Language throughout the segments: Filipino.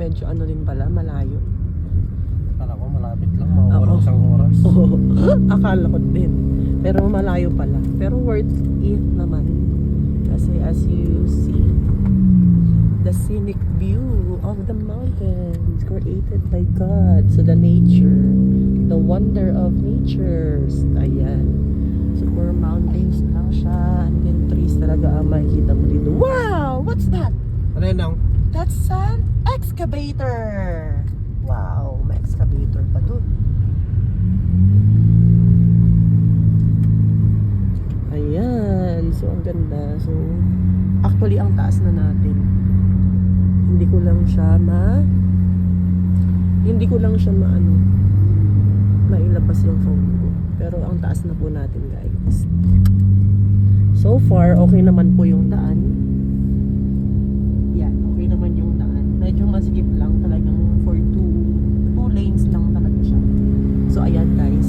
Medyo ano din pala, malayo. Akala ko malapit lang, mawawala isang oras. Oo, akala ko din. Pero malayo pala. Pero worth it naman. Kasi as you see, the scenic view of the mountains created by God. So the nature, the wonder of nature. Ayan. Super mountains lang siya. And then trees talaga ang makikita mo dito. Wow! What's that? Ano yun ang? That's an excavator! Wow, may excavator pa dun. Ayan, so ang ganda. So, actually ang taas na natin. Hindi ko lang siya mailabas yung phone ko. Pero ang taas na po natin, guys. So far, okay naman po yung daan. Yan, okay naman yung daan. Medyo masikip lang talagang for two lanes lang talaga siya. So ayan, guys.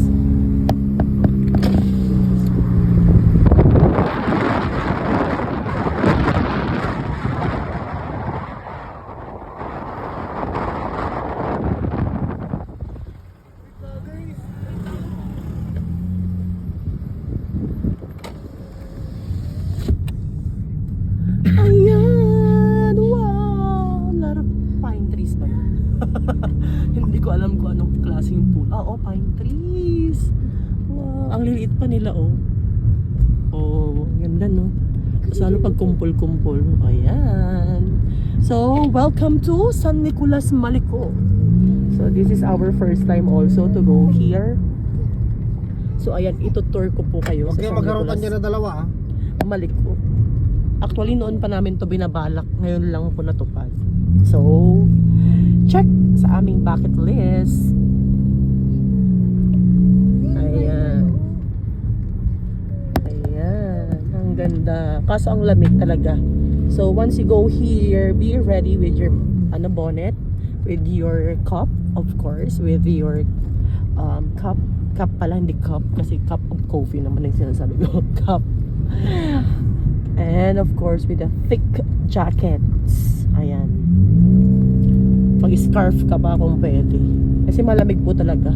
Ayan! Wow! A lot of pine trees ba yun? Hindi ko alam kung anong klaseng puno. Oo, pine trees. Wow, ang liliit pa nila, oh. Oh, ganda, no? Salo pag kumpul-kumpul. Ayan. So, welcome to San Nicolas, Malico. So, this is our first time also to go here. So, ayan, itutour ko po kayo Huwag sa kayo San magharutan Nicolas, dyan na dalawa, ha? Malico. Actually, noon pa namin to binabalak. Ngayon lang po natupad. So, check sa aming bucket list. Ayan. Ayan. Ang ganda. Kaso ang lamig talaga. So, once you go here, be ready with your bonnet, with your cup, of course, with your cup. Cup pala, hindi cup. Kasi cup of coffee naman yung sinasabi ko. Cup. And of course with the thick jackets. Ayan. Mag-scarf ka pa kung pwede. Kasi malamig po talaga.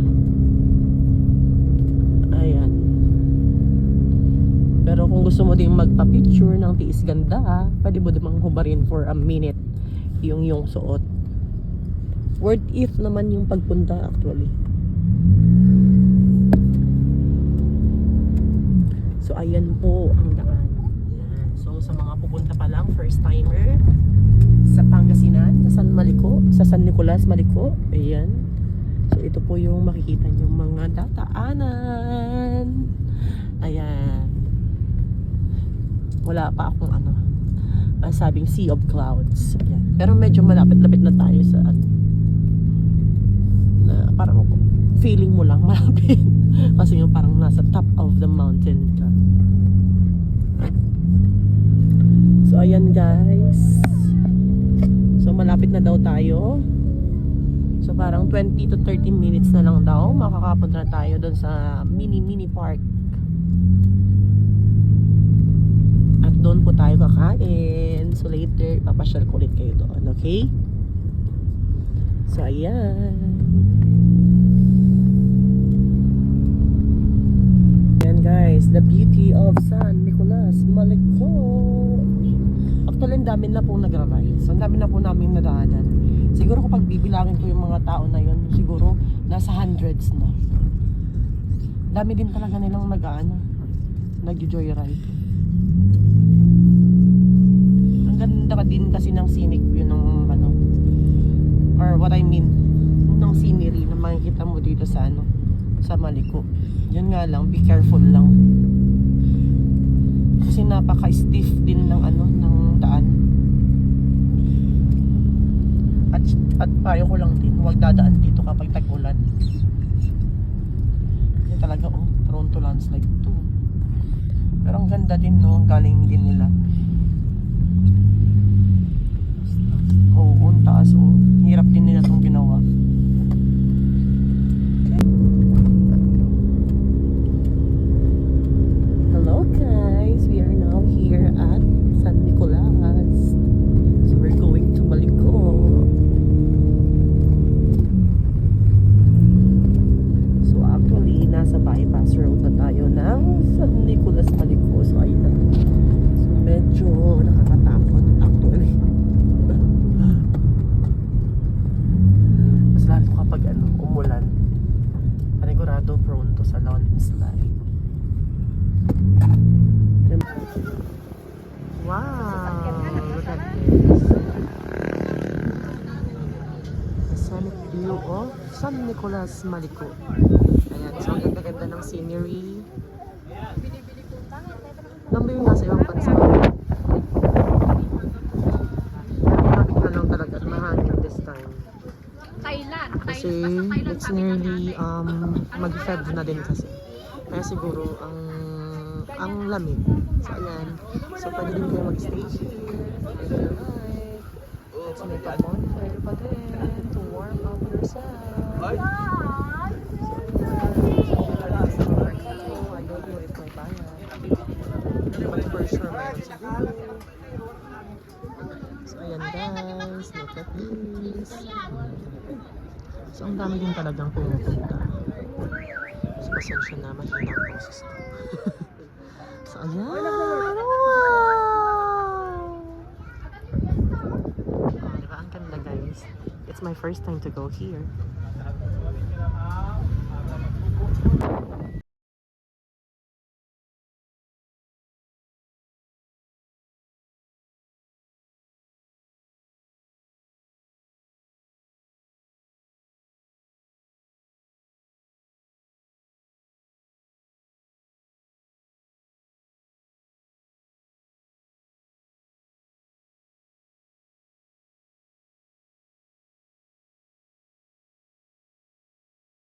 Ayan. Pero kung gusto mo din magpa-picture ng tiis ganda, pwede mo din hubarin for a minute yung suot. Worth it naman yung pagpunta actually. So ayan po ang daan. So sa mga pupunta pa lang, first timer sa Pangasinan, sa San Nicolas, Malico, ayan. So ito po yung makikita nyo mga dadaanan. Ayan. Wala pa akong sabing sea of clouds. Ayan. Pero medyo malapit-lapit na tayo sa na parang feeling mo lang malapit. Kasi yung parang nasa top of the mountain ka. So ayan guys. So malapit na daw tayo. So parang 20 to 30 minutes na lang daw makakapunta na tayo doon sa mini park. At doon po tayo kakain. So later papasyal ko ulit kayo doon, okay? So ayan. Ayan guys, the beauty of San Nicolas, Malico. Actually, ang dami na pong nagra-ride. So, ang dami na po namin nadaanan. Siguro kung pagbibilangin ko yung mga tao na yun, siguro nasa hundreds na. Dami din talaga nilang nag-joyride. Ang ganda ka din kasi ng scenic view ng or what I mean, ng scenery na makikita mo dito sa sa Malico. Yun nga lang, be careful lang. Kasi napaka-stiff din ng ng daan. At payo ko lang din, huwag dadaan dito kapag tag-ulan. Kasi talaga prone to landslide to. Pero ang ganda din ang galing din nila. Ang taas hirap din nila itong ginawa. Hello guys, we are now here at San Nicolas. sa landslide. Wow! Look at this. The scenic view of San Nicolas, Malico. Ayan, so ang ganda-ganda ng scenery. Alam mo yung nasa ibang bansa? Traffic na lang talaga at mahangin this time. Thailand. Kasi it's nearly mag-Feb na din kasi. Kaya siguro ang lamig. So ayan. So pwede din kayo mag-stay here. Let's make a bonfire pa din to warm up yourself. I don't know if may bayan. But for sure meron siguro. So ayan guys, look at this. So ang dami din talagang pumupunta. So pasensya na, mahina ang boses ko. So ayan, wow! Oh, diba ang ganda guys? It's my first time to go here.